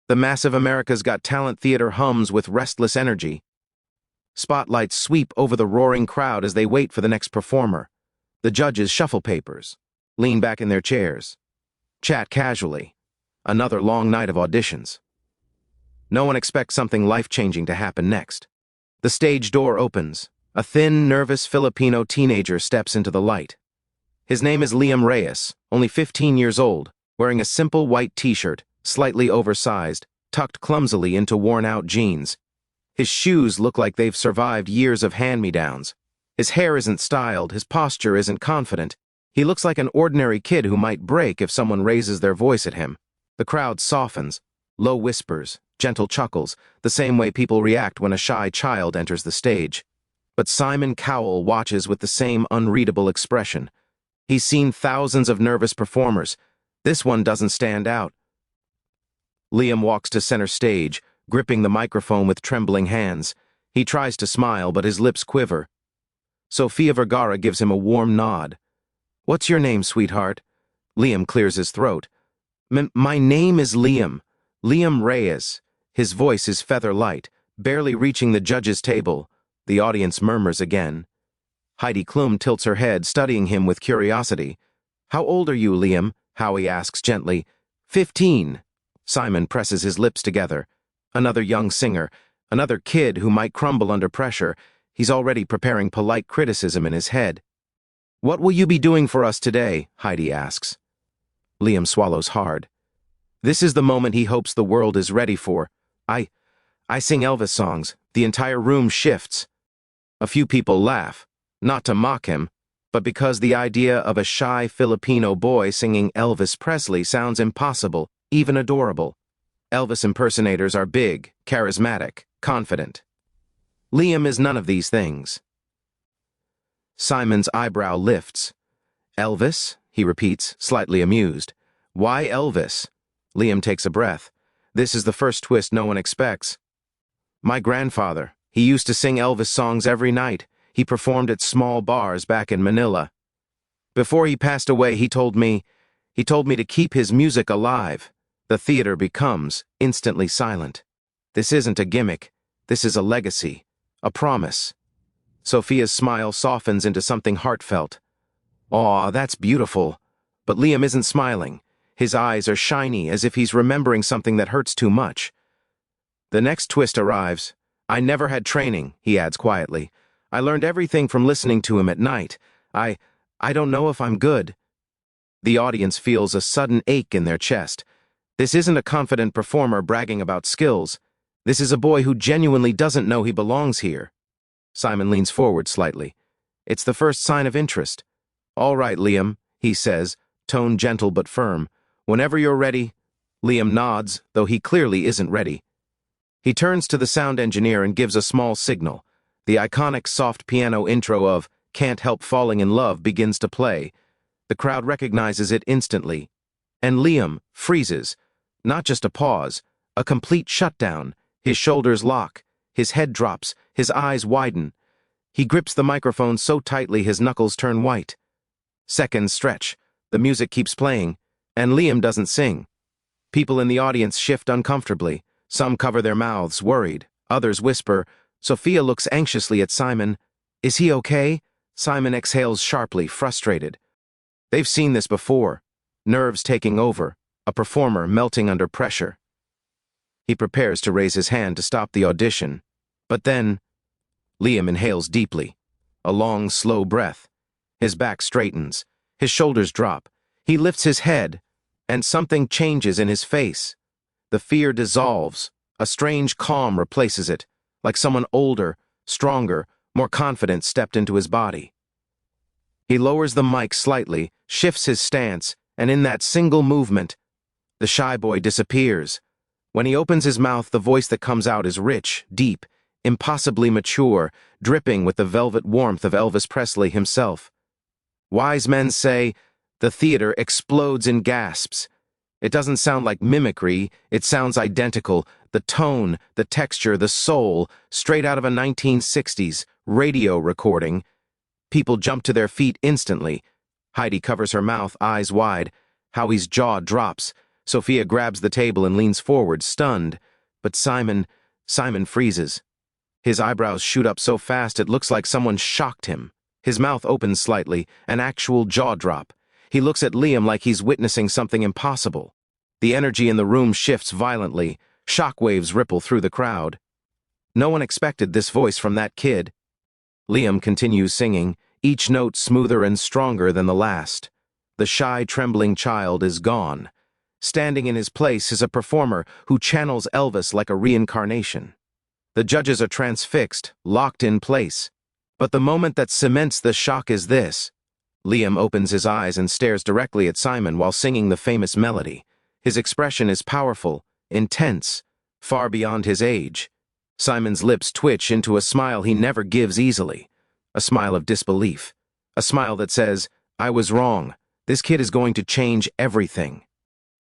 The massive America's Got Talent theater hums with restless energy. Spotlights sweep over the roaring crowd as they wait for the next performer. The judges shuffle papers, lean back in their chairs, chat casually. Another long night of auditions. No one expects something life-changing to happen next. The stage door opens. A thin, nervous Filipino teenager steps into the light. His name is Liam Reyes, only 15 years old, wearing a simple white t-shirt, slightly oversized, tucked clumsily into worn-out jeans. His shoes look like they've survived years of hand-me-downs. His hair isn't styled, his posture isn't confident. He looks like an ordinary kid who might break if someone raises their voice at him. The crowd softens, low whispers, gentle chuckles, the same way people react when a shy child enters the stage. But Simon Cowell watches with the same unreadable expression. He's seen thousands of nervous performers. This one doesn't stand out. Liam walks to center stage, gripping the microphone with trembling hands. He tries to smile, but his lips quiver. Sofia Vergara gives him a warm nod. "What's your name, sweetheart?" Liam clears his throat. My name is Liam. Liam Reyes." His voice is feather light, barely reaching the judge's table. The audience murmurs again. Heidi Klum tilts her head, studying him with curiosity. "How old are you, Liam?" Howie asks gently. 15. Simon presses his lips together. Another young singer, another kid who might crumble under pressure. He's already preparing polite criticism in his head. "What will you be doing for us today?" Heidi asks. Liam swallows hard. This is the moment he hopes the world is ready for. I sing Elvis songs. The entire room shifts. A few people laugh, not to mock him, but because the idea of a shy Filipino boy singing Elvis Presley sounds impossible, even adorable. Elvis impersonators are big, charismatic, confident. Liam is none of these things. Simon's eyebrow lifts. "Elvis?" he repeats, slightly amused. "Why Elvis?" Liam takes a breath. This is the first twist no one expects. "My grandfather. He used to sing Elvis songs every night. He performed at small bars back in Manila. Before he passed away, he told me to keep his music alive." The theater becomes instantly silent. This isn't a gimmick. This is a legacy, a promise. Sophia's smile softens into something heartfelt. "Aw, that's beautiful." But Liam isn't smiling. His eyes are shiny, as if he's remembering something that hurts too much. The next twist arrives. "I never had training," he adds quietly. "I learned everything from listening to him at night. I don't know if I'm good." The audience feels a sudden ache in their chest. This isn't a confident performer bragging about skills. This is a boy who genuinely doesn't know he belongs here. Simon leans forward slightly. It's the first sign of interest. "All right, Liam," he says, tone gentle but firm. "Whenever you're ready." Liam nods, though he clearly isn't ready. He turns to the sound engineer and gives a small signal. The iconic soft piano intro of "Can't Help Falling in Love" begins to play. The crowd recognizes it instantly. And Liam freezes. Not just a pause, a complete shutdown. His shoulders lock, his head drops, his eyes widen. He grips the microphone so tightly his knuckles turn white. Seconds stretch. The music keeps playing, and Liam doesn't sing. People in the audience shift uncomfortably. Some cover their mouths, worried. Others whisper. Sophia looks anxiously at Simon. "Is he okay?" Simon exhales sharply, frustrated. They've seen this before. Nerves taking over, a performer melting under pressure. He prepares to raise his hand to stop the audition. But then, Liam inhales deeply. A long, slow breath. His back straightens. His shoulders drop. He lifts his head, and something changes in his face. The fear dissolves. A strange calm replaces it, like someone older, stronger, more confident stepped into his body. He lowers the mic slightly, shifts his stance, and in that single movement, the shy boy disappears. When he opens his mouth, the voice that comes out is rich, deep, impossibly mature, dripping with the velvet warmth of Elvis Presley himself. Wise men say the theater explodes in gasps. It doesn't sound like mimicry, it sounds identical. The tone, the texture, the soul, straight out of a 1960s radio recording. People jump to their feet instantly. Heidi covers her mouth, eyes wide. Howie's jaw drops. Sophia grabs the table and leans forward, stunned, but Simon freezes. His eyebrows shoot up so fast it looks like someone shocked him. His mouth opens slightly, an actual jaw drop. He looks at Liam like he's witnessing something impossible. The energy in the room shifts violently. Shockwaves ripple through the crowd. No one expected this voice from that kid. Liam continues singing, each note smoother and stronger than the last. The shy, trembling child is gone. Standing in his place is a performer who channels Elvis like a reincarnation. The judges are transfixed, locked in place. But the moment that cements the shock is this. Liam opens his eyes and stares directly at Simon while singing the famous melody. His expression is powerful, intense, far beyond his age. Simon's lips twitch into a smile he never gives easily. A smile of disbelief. A smile that says, "I was wrong. This kid is going to change everything."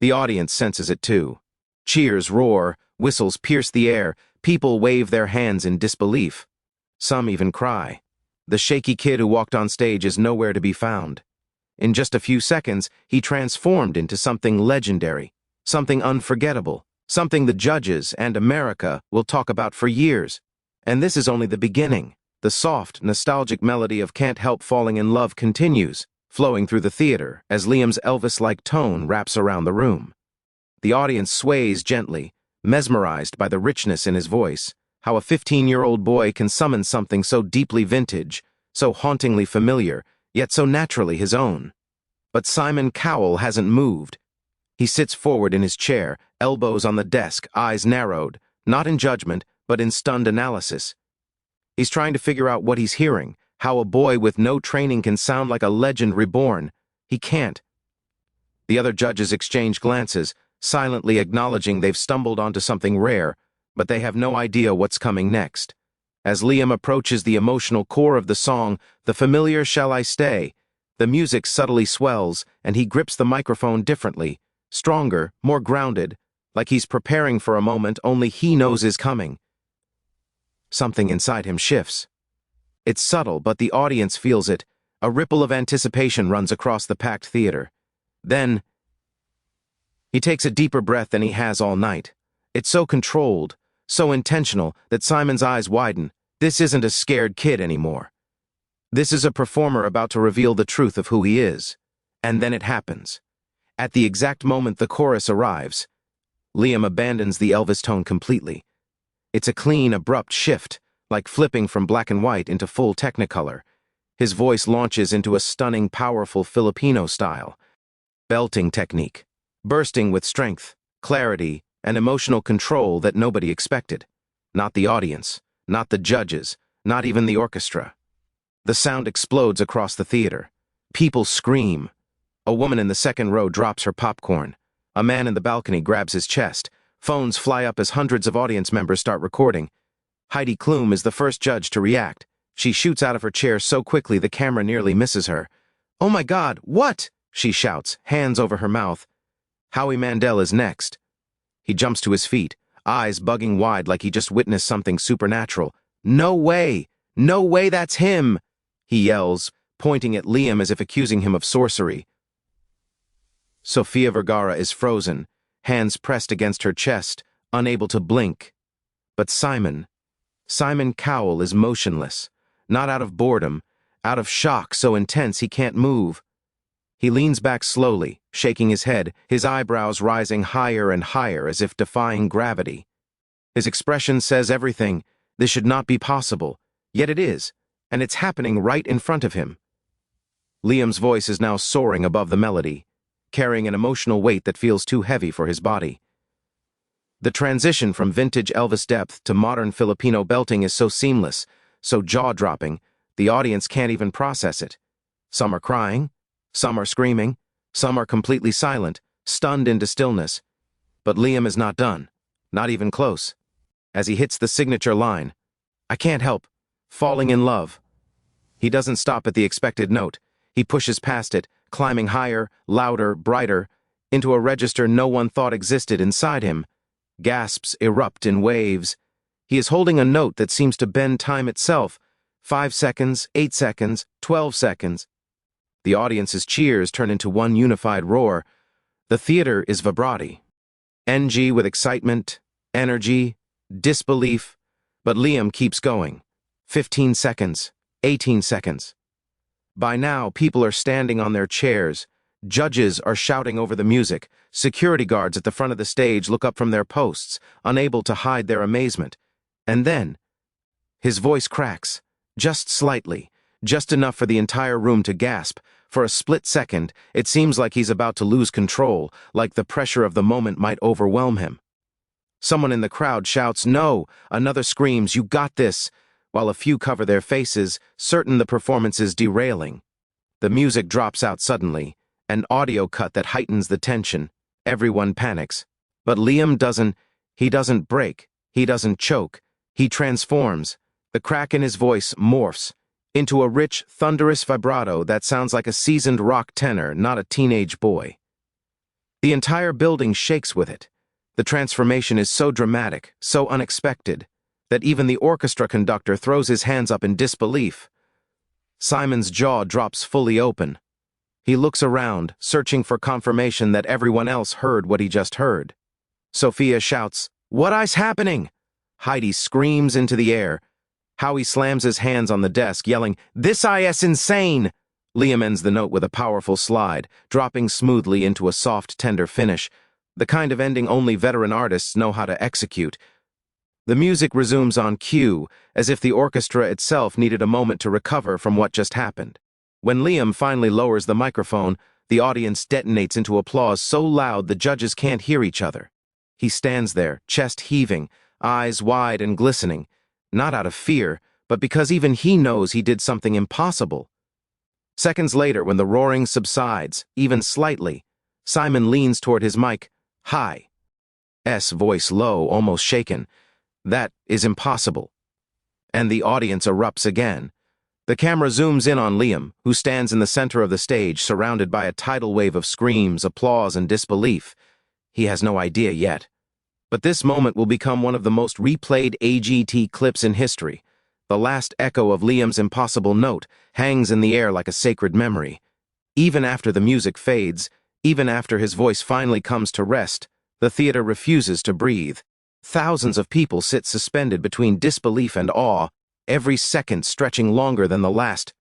The audience senses it too. Cheers roar, whistles pierce the air, people wave their hands in disbelief. Some even cry. The shaky kid who walked on stage is nowhere to be found. In just a few seconds, he transformed into something legendary, something unforgettable, something the judges and America will talk about for years. And this is only the beginning. The soft, nostalgic melody of Can't Help Falling in Love continues, flowing through the theater as Liam's Elvis-like tone wraps around the room. The audience sways gently, mesmerized by the richness in his voice, how a 15-year-old boy can summon something so deeply vintage, so hauntingly familiar, yet so naturally his own. But Simon Cowell hasn't moved. He sits forward in his chair, elbows on the desk, eyes narrowed, not in judgment, but in stunned analysis. He's trying to figure out what he's hearing, how a boy with no training can sound like a legend reborn. He can't. The other judges exchange glances, silently acknowledging they've stumbled onto something rare, but they have no idea what's coming next. As Liam approaches the emotional core of the song, "The Familiar Shall I Stay," the music subtly swells, and he grips the microphone differently, stronger, more grounded, like he's preparing for a moment only he knows is coming. Something inside him shifts. It's subtle, but the audience feels it. A ripple of anticipation runs across the packed theater. Then, he takes a deeper breath than he has all night. It's so controlled, so intentional, that Simon's eyes widen. This isn't a scared kid anymore. This is a performer about to reveal the truth of who he is. And then it happens. At the exact moment the chorus arrives, Liam abandons the Elvis tone completely. It's a clean, abrupt shift, like flipping from black and white into full Technicolor. His voice launches into a stunning, powerful Filipino style. Belting technique, bursting with strength, clarity, and emotional control that nobody expected. Not the audience, not the judges, not even the orchestra. The sound explodes across the theater. People scream. A woman in the second row drops her popcorn. A man in the balcony grabs his chest. Phones fly up as hundreds of audience members start recording. Heidi Klum is the first judge to react. She shoots out of her chair so quickly the camera nearly misses her. "Oh my God, what?" she shouts, hands over her mouth. Howie Mandel is next. He jumps to his feet, eyes bugging wide like he just witnessed something supernatural. "No way! No way that's him!" he yells, pointing at Liam as if accusing him of sorcery. Sofia Vergara is frozen, hands pressed against her chest, unable to blink. But Simon Cowell is motionless, not out of boredom, out of shock so intense he can't move. He leans back slowly, shaking his head, his eyebrows rising higher and higher as if defying gravity. His expression says everything. This should not be possible. Yet it is, and it's happening right in front of him. Liam's voice is now soaring above the melody, carrying an emotional weight that feels too heavy for his body. The transition from vintage Elvis depth to modern Filipino belting is so seamless, so jaw-dropping, the audience can't even process it. Some are crying, some are screaming, some are completely silent, stunned into stillness. But Liam is not done, not even close. As he hits the signature line, "I can't help falling in love," he doesn't stop at the expected note. He pushes past it, climbing higher, louder, brighter, into a register no one thought existed inside him. Gasps erupt in waves. He is holding a note that seems to bend time itself. 5 seconds, 8 seconds, 12 seconds. The audience's cheers turn into one unified roar. The theater is vibrati. NG with excitement, energy, disbelief, but Liam keeps going. 15 seconds, 18 seconds. By now, people are standing on their chairs. Judges are shouting over the music. Security guards at the front of the stage look up from their posts, unable to hide their amazement. And then, his voice cracks, just slightly, just enough for the entire room to gasp. For a split second, it seems like he's about to lose control, like the pressure of the moment might overwhelm him. Someone in the crowd shouts, "No!" Another screams, "You got this!" while a few cover their faces, certain the performance is derailing. The music drops out suddenly, an audio cut that heightens the tension. Everyone panics. But Liam doesn't. He doesn't break. He doesn't choke. He transforms. The crack in his voice morphs into a rich, thunderous vibrato that sounds like a seasoned rock tenor, not a teenage boy. The entire building shakes with it. The transformation is so dramatic, so unexpected, that even the orchestra conductor throws his hands up in disbelief. Simon's jaw drops fully open. He looks around, searching for confirmation that everyone else heard what he just heard. Sophia shouts, "What is happening?" Heidi screams into the air. Howie slams his hands on the desk, yelling, "This is insane!" Liam ends the note with a powerful slide, dropping smoothly into a soft, tender finish, the kind of ending only veteran artists know how to execute. The music resumes on cue, as if the orchestra itself needed a moment to recover from what just happened. When Liam finally lowers the microphone, the audience detonates into applause so loud the judges can't hear each other. He stands there, chest heaving, eyes wide and glistening, not out of fear, but because even he knows he did something impossible. Seconds later, when the roaring subsides, even slightly, Simon leans toward his mic. "Hi." S voice low, almost shaken. "That is impossible." And the audience erupts again. The camera zooms in on Liam, who stands in the center of the stage, surrounded by a tidal wave of screams, applause, and disbelief. He has no idea yet. But this moment will become one of the most replayed AGT clips in history. The last echo of Liam's impossible note hangs in the air like a sacred memory. Even after the music fades, even after his voice finally comes to rest, the theater refuses to breathe. Thousands of people sit suspended between disbelief and awe, every second stretching longer than the last.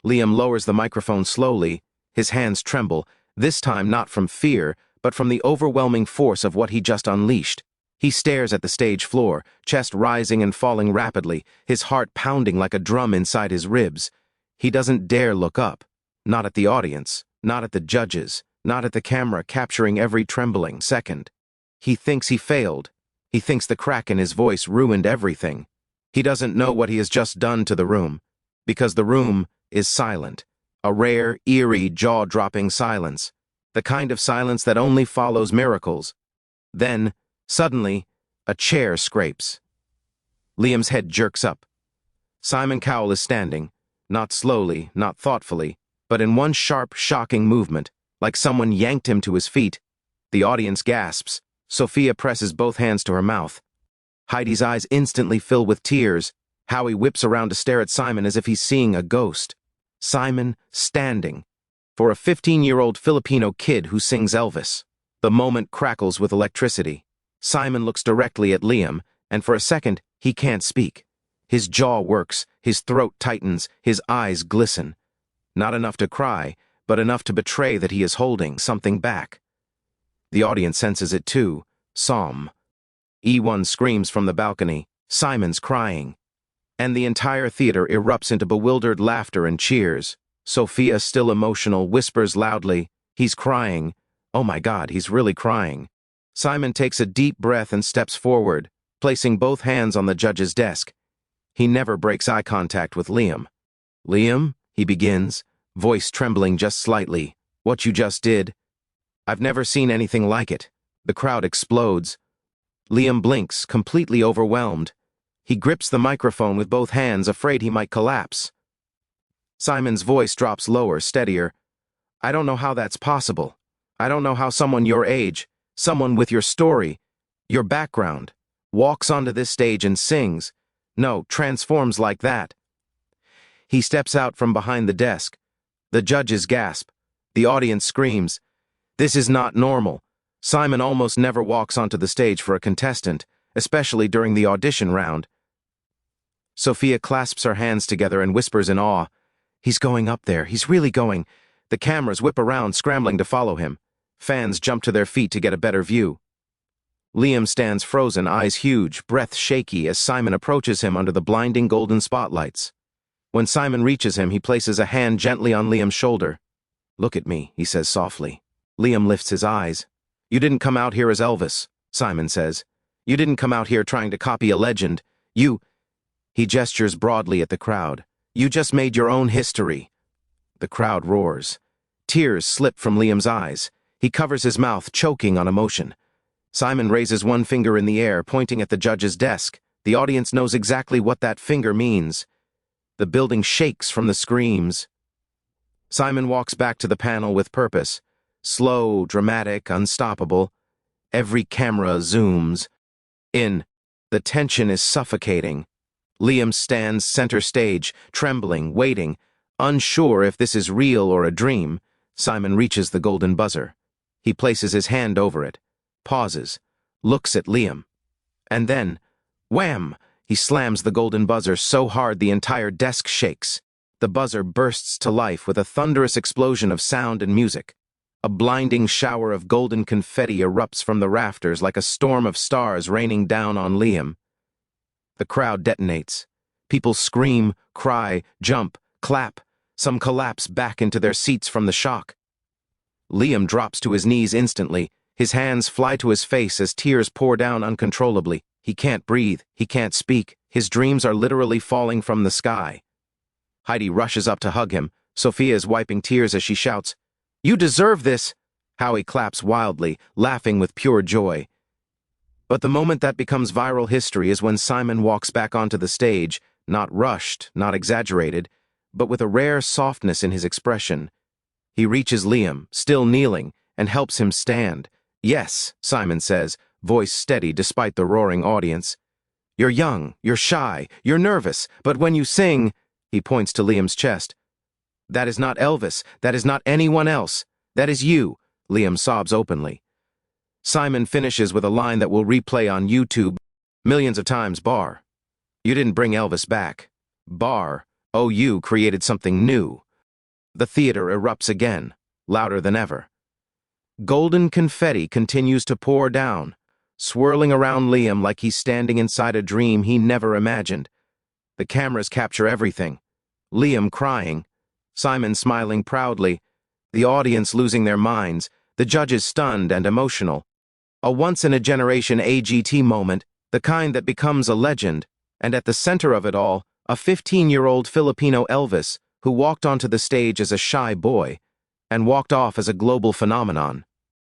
Liam lowers the microphone slowly. His hands tremble, this time not from fear, but from the overwhelming force of what he just unleashed. He stares at the stage floor, chest rising and falling rapidly, his heart pounding like a drum inside his ribs. He doesn't dare look up, not at the audience, not at the judges, not at the camera capturing every trembling second. He thinks he failed. He thinks the crack in his voice ruined everything. He doesn't know what he has just done to the room, because the room is silent, a rare, eerie, jaw-dropping silence, the kind of silence that only follows miracles. Then, suddenly, a chair scrapes. Liam's head jerks up. Simon Cowell is standing, not slowly, not thoughtfully, but in one sharp, shocking movement, like someone yanked him to his feet. The audience gasps. Sophia presses both hands to her mouth. Heidi's eyes instantly fill with tears. Howie whips around to stare at Simon as if he's seeing a ghost. Simon, standing. For a 15-year-old Filipino kid who sings Elvis, the moment crackles with electricity. Simon looks directly at Liam, and for a second, he can't speak. His jaw works, his throat tightens, his eyes glisten. Not enough to cry, but enough to betray that he is holding something back. The audience senses it too. Psalm. E1 screams from the balcony, "Simon's crying." And the entire theater erupts into bewildered laughter and cheers. Sophia, still emotional, whispers loudly, "He's crying. Oh my God, he's really crying." Simon takes a deep breath and steps forward, placing both hands on the judge's desk. He never breaks eye contact with Liam. "Liam," he begins, voice trembling just slightly, "what you just did, I've never seen anything like it." The crowd explodes. Liam blinks, completely overwhelmed. He grips the microphone with both hands, afraid he might collapse. Simon's voice drops lower, steadier. "I don't know how that's possible. I don't know how someone your age, someone with your story, your background, walks onto this stage and sings, no, transforms like that." He steps out from behind the desk. The judges gasp. The audience screams. This is not normal. Simon almost never walks onto the stage for a contestant, especially during the audition round. Sophia clasps her hands together and whispers in awe, "He's going up there. He's really going." The cameras whip around, scrambling to follow him. Fans jump to their feet to get a better view. Liam stands frozen, eyes huge, breath shaky as Simon approaches him under the blinding golden spotlights. When Simon reaches him, he places a hand gently on Liam's shoulder. "Look at me," he says softly. Liam lifts his eyes. "You didn't come out here as Elvis," Simon says. "You didn't come out here trying to copy a legend. He gestures broadly at the crowd. "You just made your own history." The crowd roars. Tears slip from Liam's eyes. He covers his mouth, choking on emotion. Simon raises one finger in the air, pointing at the judge's desk. The audience knows exactly what that finger means. The building shakes from the screams. Simon walks back to the panel with purpose. Slow, dramatic, unstoppable. Every camera zooms in. The tension is suffocating. Liam stands center stage, trembling, waiting, unsure if this is real or a dream. Simon reaches the golden buzzer. He places his hand over it, pauses, looks at Liam. And then, wham! He slams the golden buzzer so hard the entire desk shakes. The buzzer bursts to life with a thunderous explosion of sound and music. A blinding shower of golden confetti erupts from the rafters like a storm of stars raining down on Liam. The crowd detonates. People scream, cry, jump, clap. Some collapse back into their seats from the shock. Liam drops to his knees instantly. His hands fly to his face as tears pour down uncontrollably. He can't breathe. He can't speak. His dreams are literally falling from the sky. Heidi rushes up to hug him. Sophia is wiping tears as she shouts, "You deserve this!" Howie claps wildly, laughing with pure joy. But the moment that becomes viral history is when Simon walks back onto the stage, not rushed, not exaggerated, but with a rare softness in his expression. He reaches Liam, still kneeling, and helps him stand. "Yes," Simon says, voice steady despite the roaring audience. "You're young, you're shy, you're nervous, but when you sing," he points to Liam's chest. "That is not Elvis, that is not anyone else, that is you," Liam sobs openly. Simon finishes with a line that will replay on YouTube millions of times, bar. "You didn't bring Elvis back. Bar, oh, you created something new." The theater erupts again, louder than ever. Golden confetti continues to pour down, swirling around Liam like he's standing inside a dream he never imagined. The cameras capture everything. Liam crying, Simon smiling proudly, the audience losing their minds, the judges stunned and emotional. A once-in-a-generation AGT moment, the kind that becomes a legend, and at the center of it all, a 15-year-old Filipino Elvis who walked onto the stage as a shy boy and walked off as a global phenomenon.